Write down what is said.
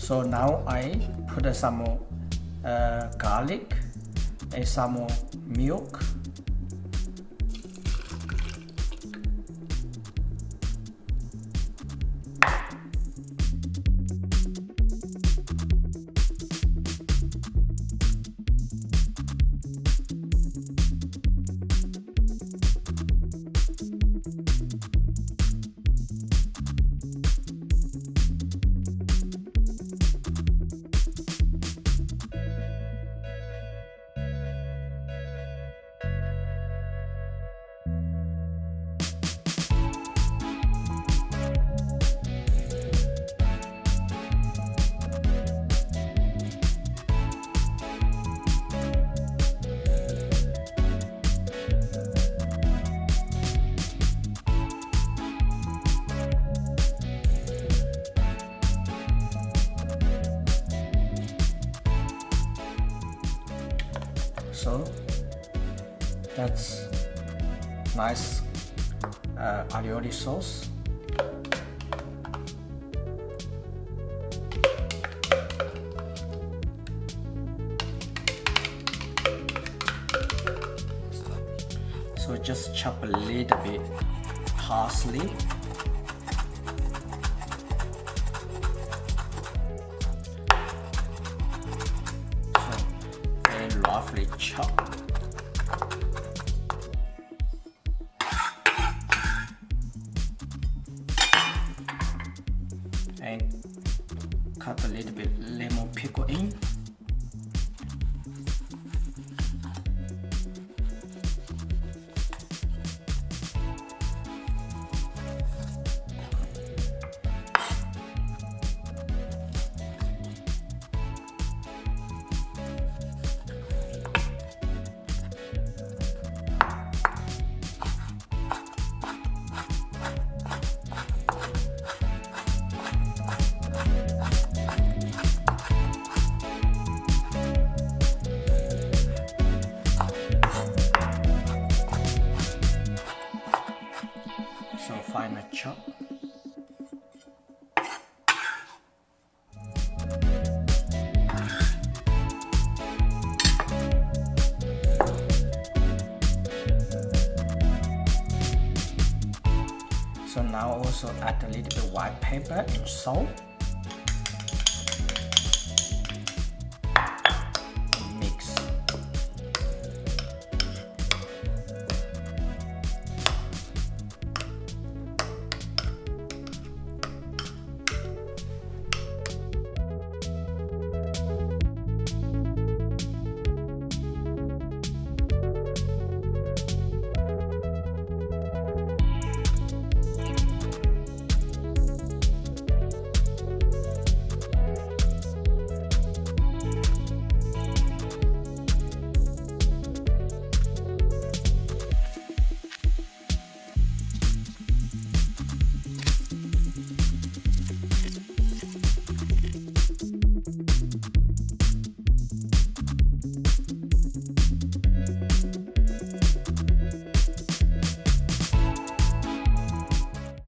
So now I put some garlic and some milk. So that's nice aioli sauce. So just chop a little bit parsley. Roughly chop. And cut a little bit lemon pickle in. So final chop. So now also add a little bit white pepper and salt.